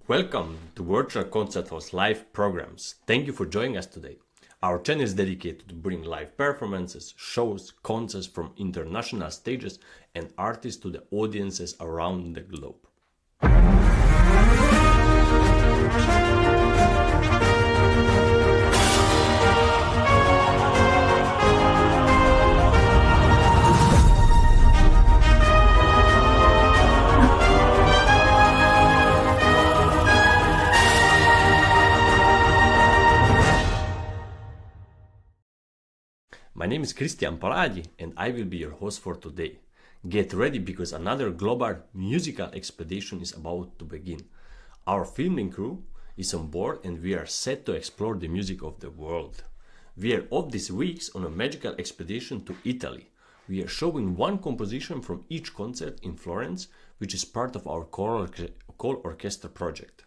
Welcome to Virtual Concert Hall's live programs. Thank you for joining us today. Our channel is dedicated to bring live performances, shows, concerts from international stages and artists to the audiences around the globe. My name is Cristian Paladi and I will be your host for today. Get ready because another global musical expedition is about to begin. Our filming crew is on board and we are set to explore the music of the world. We are off these weeks on a magical expedition to Italy. We are showing one composition from each concert in Florence, which is part of our colOrchestra project.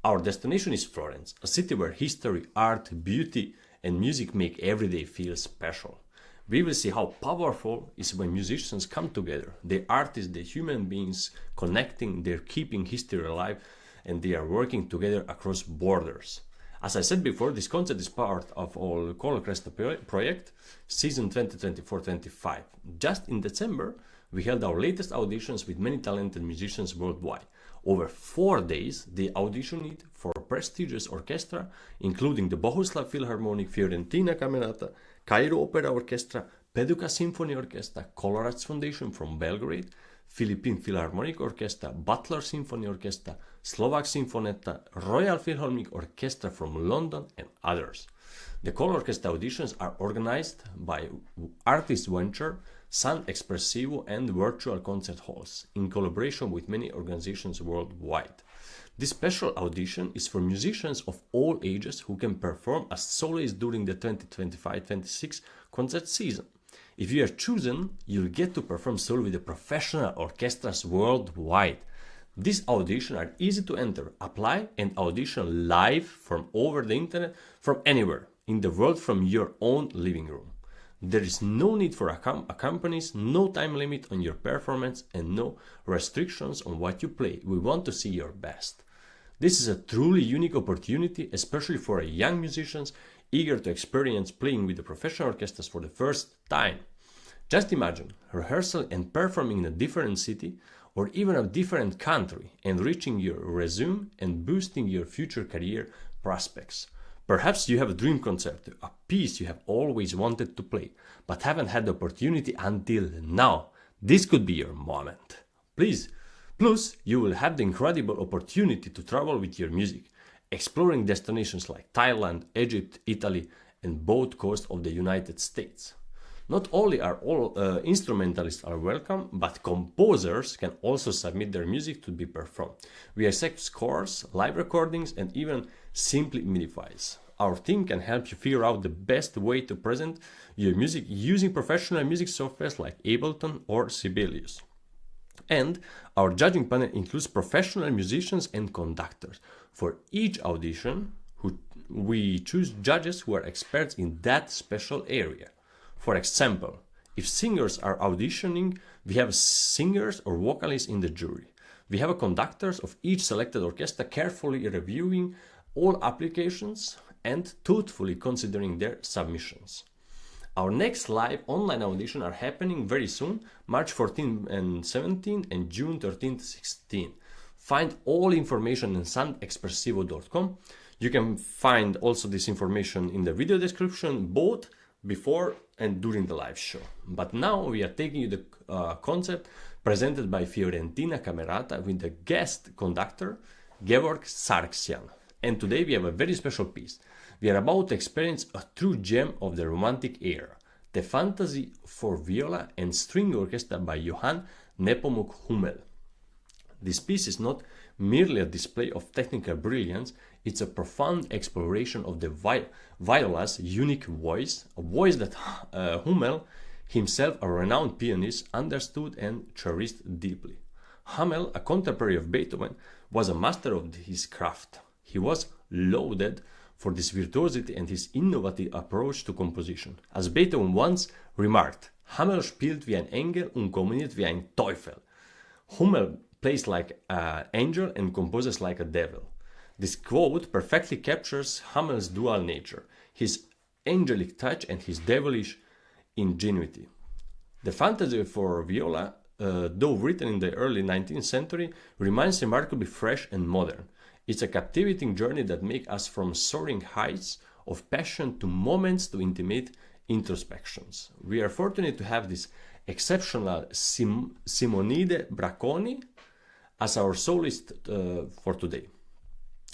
Our destination is Florence, a city where history, art, beauty, and music make every day feel special. We will see how powerful it is when musicians come together. The artists, the human beings connecting, they're keeping history alive, and they are working together across borders. As I said before, this concert is part of our colOrchestra project, season 2024-25. Just in December, we held our latest auditions with many talented musicians worldwide. Over 4 days, they auditioned for prestigious orchestra, including the Bohuslav Philharmonic, Fiorentina Camerata, Cairo Opera Orchestra, Paducah Symphony Orchestra, colOrchestra Foundation from Belgrade, Philippine Philharmonic Orchestra, Butler Symphony Orchestra, Slovak Sinfonietta, Royal Philharmonic Orchestra from London, and others. The colOrchestra auditions are organized by Artist Venture, San Expressivo, and Virtual Concert Halls, in collaboration with many organizations worldwide. This special audition is for musicians of all ages who can perform as soloists during the 2025-26 concert season. If you are chosen, you'll get to perform solo with the professional orchestras worldwide. These auditions are easy to enter, apply, and audition live from over the internet from anywhere in the world from your own living room. There is no need for accompanies, no time limit on your performance, and no restrictions on what you play. We want to see your best. This is a truly unique opportunity, especially for young musicians eager to experience playing with the professional orchestras for the first time. Just imagine rehearsal and performing in a different city or even a different country, enriching your resume and boosting your future career prospects. Perhaps you have a dream concert, a piece you have always wanted to play, but haven't had the opportunity until now. This could be your moment. Plus, you will have the incredible opportunity to travel with your music, exploring destinations like Thailand, Egypt, Italy, and both coasts of the United States. Not only are all instrumentalists are welcome, but composers can also submit their music to be performed. We accept scores, live recordings, and even simply MIDI files. Our team can help you figure out the best way to present your music using professional music softwares like Ableton or Sibelius. And our judging panel includes professional musicians and conductors. For each audition, we choose judges who are experts in that special area. For example, if singers are auditioning, we have singers or vocalists in the jury. We have conductors of each selected orchestra carefully reviewing all applications and thoughtfully considering their submissions. Our next live online audition are happening very soon, March 14 and 17 and June 13 to 16. Find all information on sanexpressivo.com. You can find also this information in the video description, both before and during the live show. But now we are taking you the concert presented by Fiorentina Camerata with the guest conductor Georg Sargsyan. And today we have a very special piece. We are about to experience a true gem of the Romantic era, the Fantasia for Viola and String Orchestra by Johann Nepomuk Hummel. This piece is not merely a display of technical brilliance, it's a profound exploration of the viola's unique voice, a voice that Hummel, himself a renowned pianist, understood and cherished deeply. Hummel, a contemporary of Beethoven, was a master of his craft. He was lauded for this virtuosity and his innovative approach to composition. As Beethoven once remarked, Hummel spielt wie ein Engel und komponiert wie ein Teufel. Hummel plays like an angel and composes like a devil. This quote perfectly captures Hummel's dual nature, his angelic touch and his devilish ingenuity. The Fantasia for viola, though written in the early 19th century, remains remarkably fresh and modern. It's a captivating journey that makes us from soaring heights of passion to moments to intimate introspections. We are fortunate to have this exceptional Simonide Braconi as our soloist for today.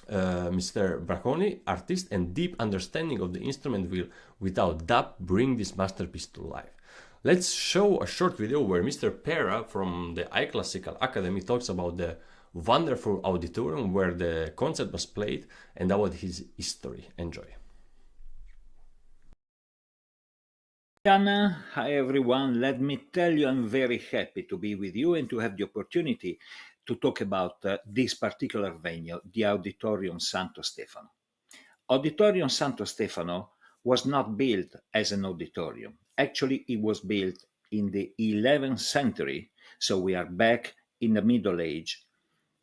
Mr. Braconi, artist and deep understanding of the instrument will without doubt bring this masterpiece to life. Let's show a short video where Mr. Pera from the iClassical Academy talks about the wonderful auditorium where the concert was played and about his history. Enjoy. Anna, hi everyone. Let me tell you, I'm very happy to be with you and to have the opportunity to talk about this particular venue, the Auditorium Santo Stefano. Auditorium Santo Stefano was not built as an auditorium. Actually, it was built in the 11th century, so we are back in the Middle Age,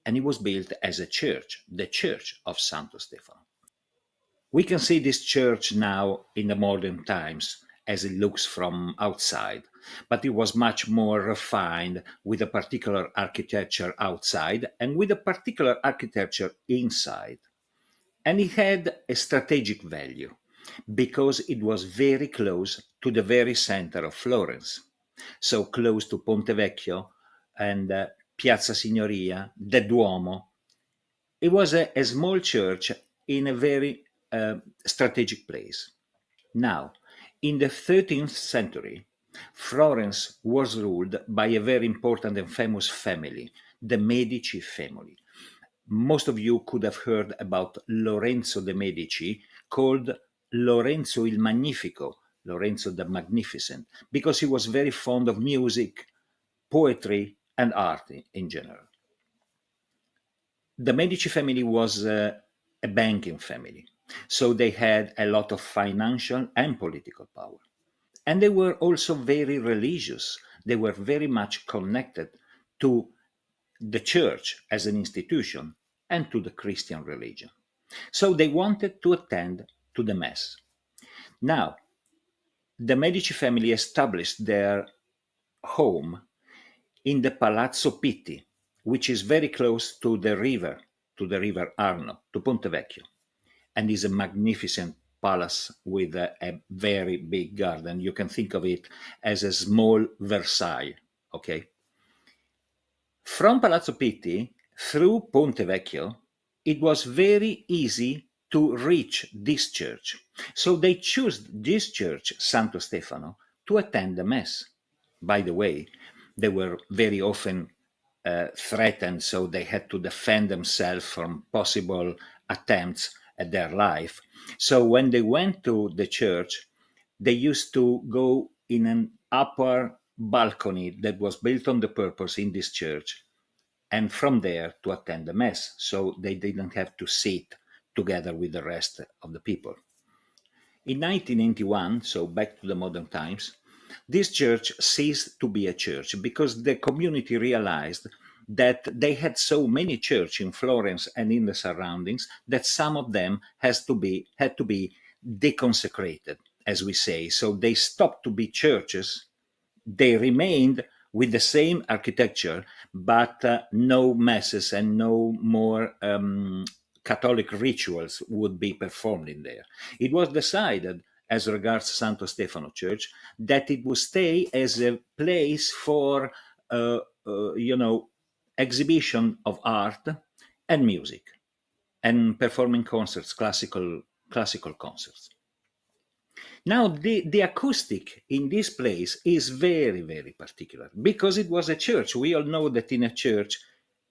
and it was built as a church, the Church of Santo Stefano. We can see this church now in the modern times as it looks from outside, but it was much more refined with a particular architecture outside and with a particular architecture inside. And it had a strategic value because it was very close to the very center of Florence, so close to Ponte Vecchio and Piazza Signoria, the Duomo. It was a small church in a very strategic place. Now, in the 13th century, Florence was ruled by a very important and famous family, the Medici family. Most of you could have heard about Lorenzo de' Medici, called Lorenzo il Magnifico, Lorenzo the Magnificent, because he was very fond of music, poetry, and art in general. The Medici family was a banking family, so they had a lot of financial and political power. And they were also very religious. They were very much connected to the church as an institution and to the Christian religion. So they wanted to attend to the Mass. Now, the Medici family established their home in the Palazzo Pitti, which is very close to the river Arno, to Ponte Vecchio, and is a magnificent palace with a very big garden. You can think of it as a small Versailles, okay? From Palazzo Pitti through Ponte Vecchio, it was very easy to reach this church. So they chose this church, Santo Stefano, to attend the Mass. By the way, they were very often threatened, so they had to defend themselves from possible attempts at their life. So when they went to the church, they used to go in an upper balcony that was built on the purpose in this church, and from there to attend the Mass, so they didn't have to sit together with the rest of the people. In 1981, so back to the modern times, this church ceased to be a church because the community realized that they had so many churches in Florence and in the surroundings that some of them had to be deconsecrated, as we say. So they stopped to be churches. They remained with the same architecture, but no masses and no more Catholic rituals would be performed in there. It was decided, as regards Santo Stefano Church, that it would stay as a place for, exhibition of art and music, and performing concerts, classical concerts. Now, the acoustic in this place is very, very particular because it was a church. We all know that in a church,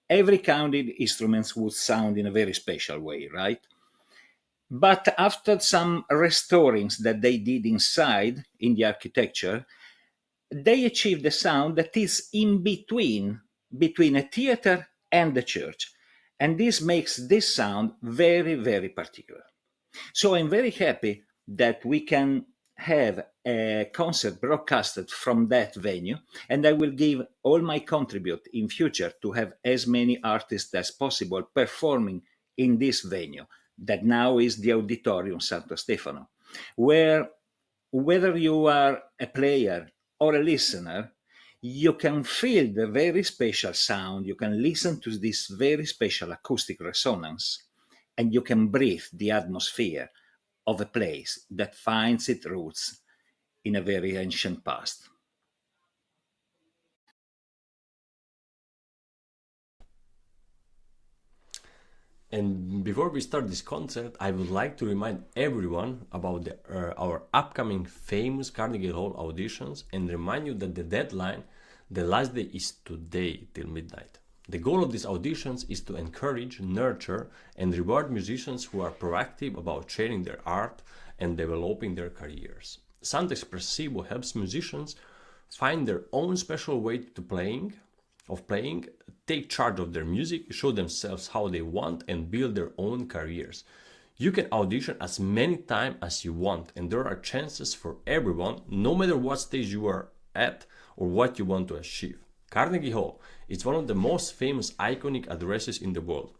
every counted instruments would sound in a very special way, right? But after some restorings that they did inside in the architecture, they achieved a sound that is in between a theater and the church. And this makes this sound very, very particular. So I'm very happy that we can have a concert broadcasted from that venue, and I will give all my contribute in future to have as many artists as possible performing in this venue that now is the Auditorium Santo Stefano, where whether you are a player or a listener, you can feel the very special sound, you can listen to this very special acoustic resonance, and you can breathe the atmosphere of a place that finds its roots in a very ancient past. And before we start this concert, I would like to remind everyone about our upcoming famous Carnegie Hall auditions and remind you that the deadline, the last day, is today till midnight. The goal of these auditions is to encourage, nurture, and reward musicians who are proactive about sharing their art and developing their careers. Sound Expressivo helps musicians find their own special way to playing, take charge of their music, show themselves how they want, and build their own careers. You can audition as many times as you want, and there are chances for everyone, no matter what stage you are at or what you want to achieve. Carnegie Hall is one of the most famous iconic addresses in the world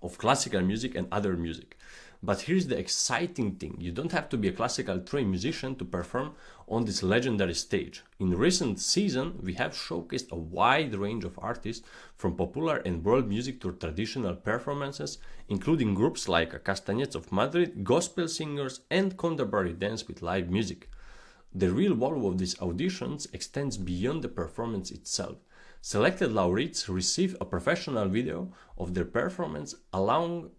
of classical music and other music. But here's the exciting thing: you don't have to be a classical trained musician to perform on this legendary stage. In recent season, we have showcased a wide range of artists, from popular and world music to traditional performances, including groups like Castanets of Madrid, gospel singers, and contemporary dance with live music. The real value of these auditions extends beyond the performance itself. Selected laureates receive a professional video of their performance along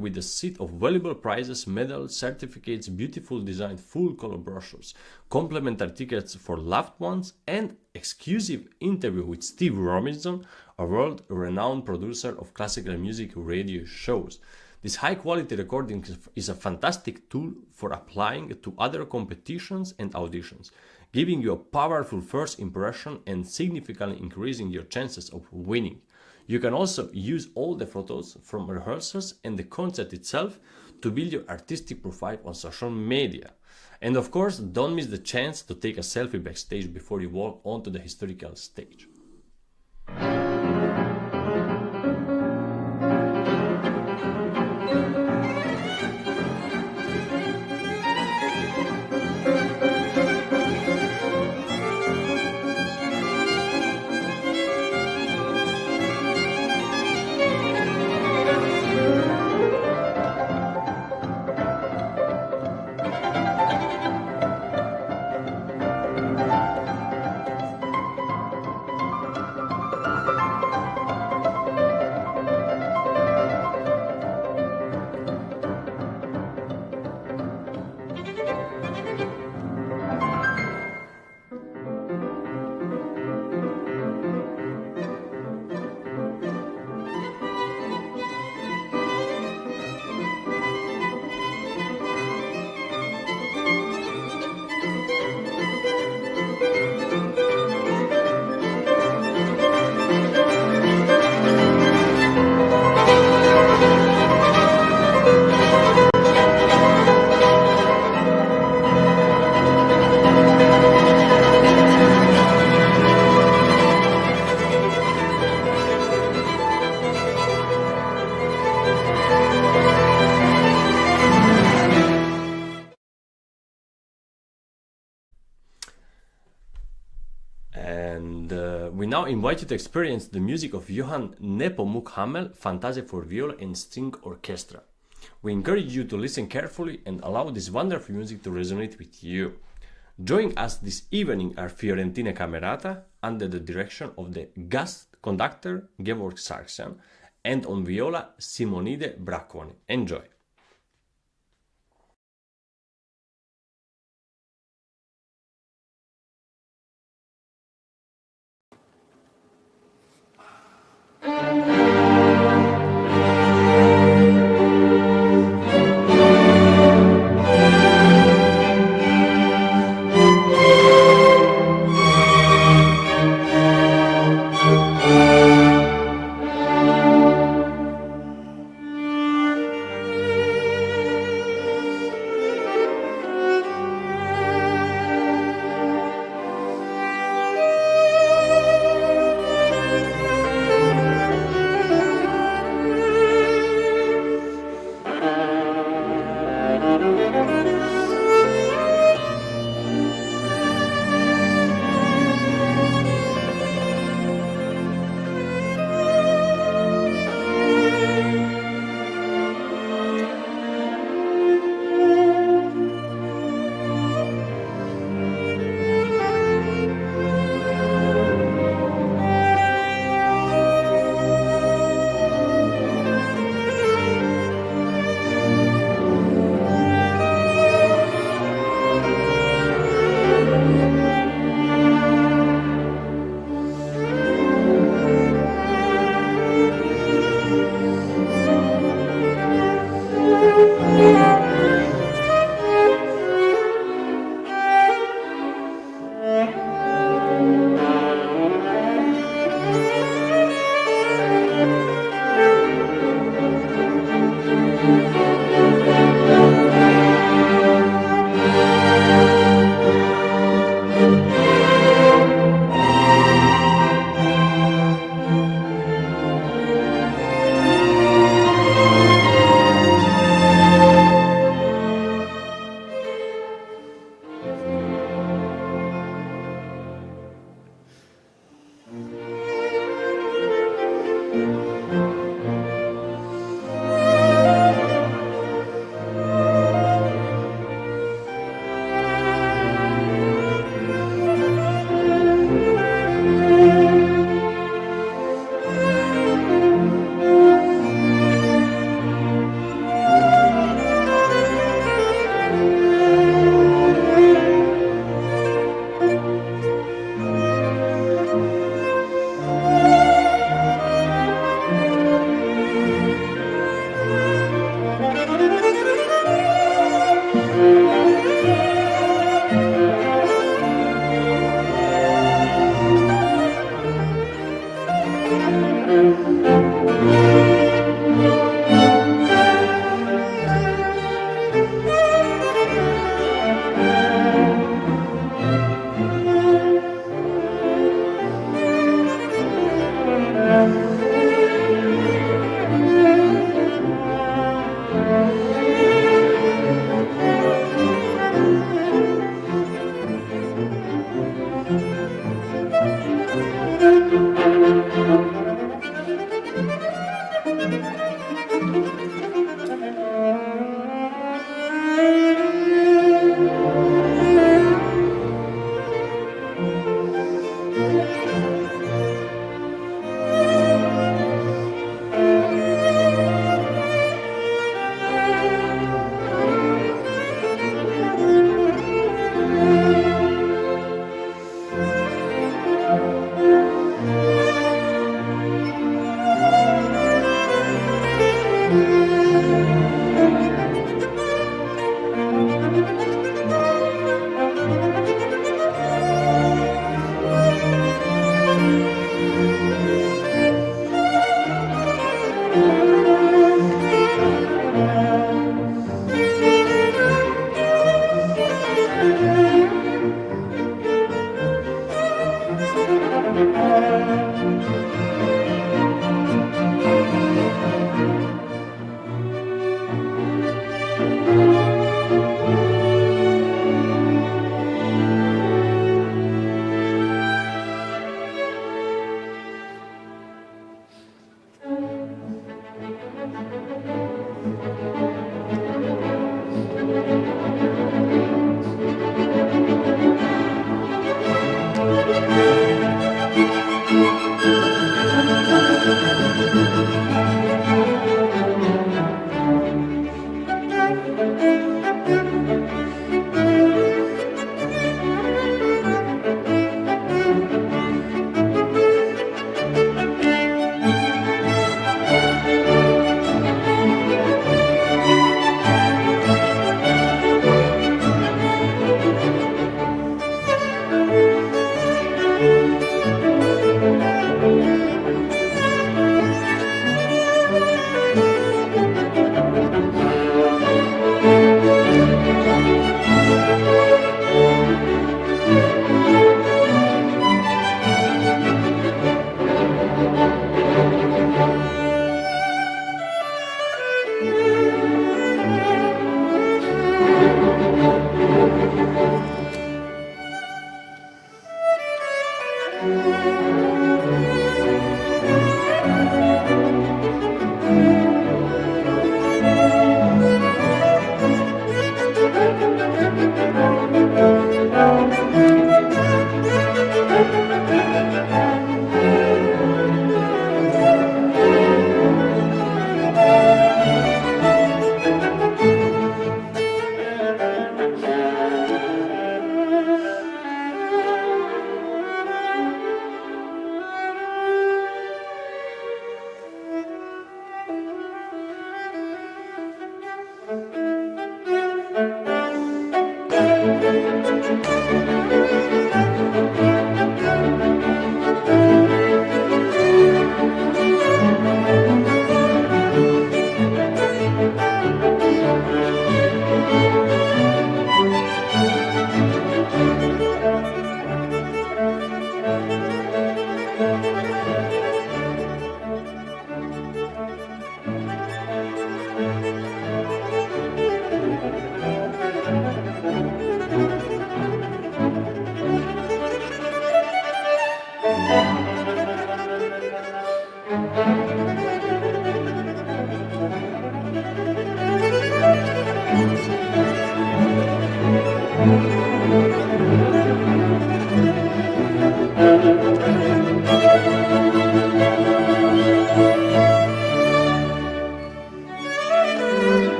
with a set of valuable prizes, medals, certificates, beautiful designed full color brochures, complimentary tickets for loved ones, and exclusive interview with Steve Robinson, a world-renowned producer of classical music radio shows. This high-quality recording is a fantastic tool for applying to other competitions and auditions, giving you a powerful first impression and significantly increasing your chances of winning. You can also use all the photos from rehearsals and the concert itself to build your artistic profile on social media. And of course, don't miss the chance to take a selfie backstage before you walk onto the historical stage. And we now invite you to experience the music of Johann Nepomuk Hummel, Fantasia for Viola and String Orchestra. We encourage you to listen carefully and allow this wonderful music to resonate with you. Joining us this evening are Fiorentina Camerata under the direction of the guest conductor Georg Sargsyan, and on viola Simonide Braconi. Enjoy!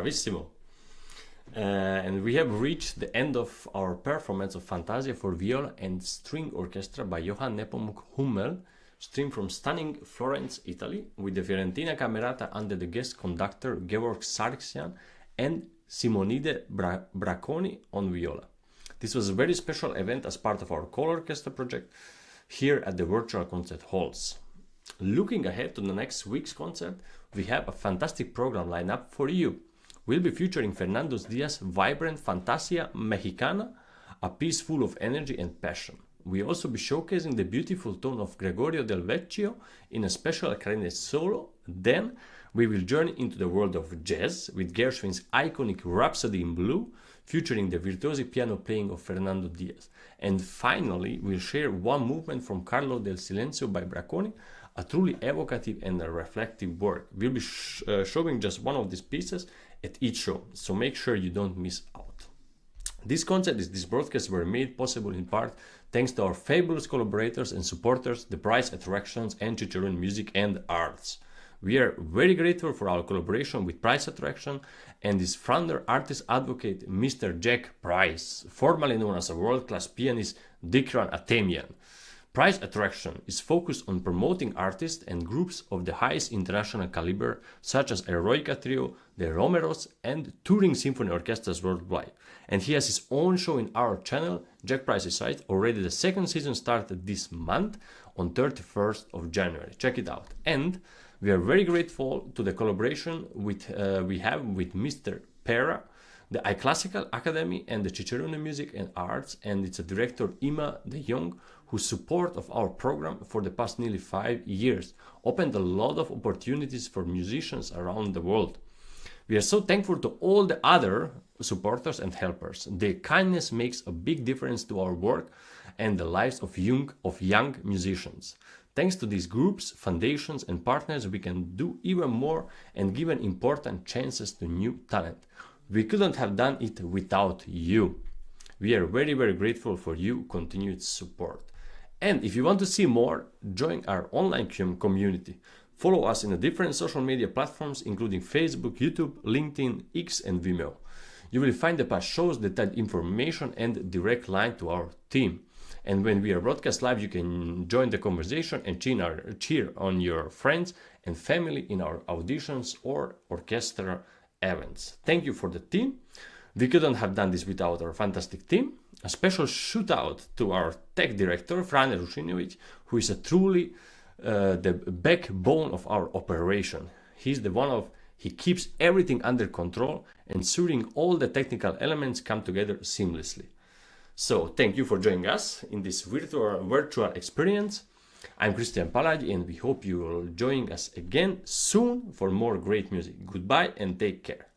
Bravissimo. And we have reached the end of our performance of Fantasia for Viola and String Orchestra by J.N.Hummel, streamed from stunning Florence, Italy, with the Fiorentina Camerata under the guest conductor Georg Sargsyan and Simonide Braconi on viola. This was a very special event as part of our colOrchestra project here at the virtual concert halls. Looking ahead to the next week's concert, we have a fantastic program lined up for you. We'll be featuring Fernando Diaz's vibrant Fantasia Mexicana, a piece full of energy and passion. We'll also be showcasing the beautiful tone of Gregorio Del Vecchio in a special clarinet solo. Then we will journey into the world of jazz with Gershwin's iconic Rhapsody in Blue, featuring the virtuosi piano playing of Fernando Diaz. And finally, we'll share one movement from Carlo del Silenzio by Braconi, a truly evocative and a reflective work. We'll be showing just one of these pieces at each show, so make sure you don't miss out. This broadcasts were made possible in part thanks to our fabulous collaborators and supporters, the prize attractions and Cicerone Music and Arts. We are very grateful for our collaboration with Prize Attraction and its founder, artist advocate, Mr. Jack Price, formerly known as a world-class pianist, Dikran Atemian. Prize Attraction is focused on promoting artists and groups of the highest international caliber, such as Eroica Trio, the Romeros, and touring symphony orchestras worldwide. And he has his own show in our channel, Jack Price's site. Already the second season started this month on 31st of January. Check it out. And we are very grateful to the collaboration we have with Mr. Pera, the iClassical Academy, and the Cicerone Music and Arts, and its director Ima de Jong, whose support of our program for the past nearly 5 years opened a lot of opportunities for musicians around the world. We are so thankful to all the other supporters and helpers. Their kindness makes a big difference to our work and the lives of young musicians. Thanks to these groups, foundations, and partners, we can do even more and give important chances to new talent. We couldn't have done it without you. We are very, very grateful for your continued support. And if you want to see more, join our online community. Follow us in the different social media platforms, including Facebook, YouTube, LinkedIn, X, and Vimeo. You will find the past shows, detailed information, and direct line to our team. And when we are broadcast live, you can join the conversation and cheer on your friends and family in our auditions or orchestra events. Thank you for the team. We couldn't have done this without our fantastic team. A special shout out to our tech director, Frane Rušinović, who is truly the backbone of our operation. He keeps everything under control, ensuring all the technical elements come together seamlessly. So thank you for joining us in this virtual experience. I'm Cristian Palagi, and we hope you will join us again soon for more great music. Goodbye and take care.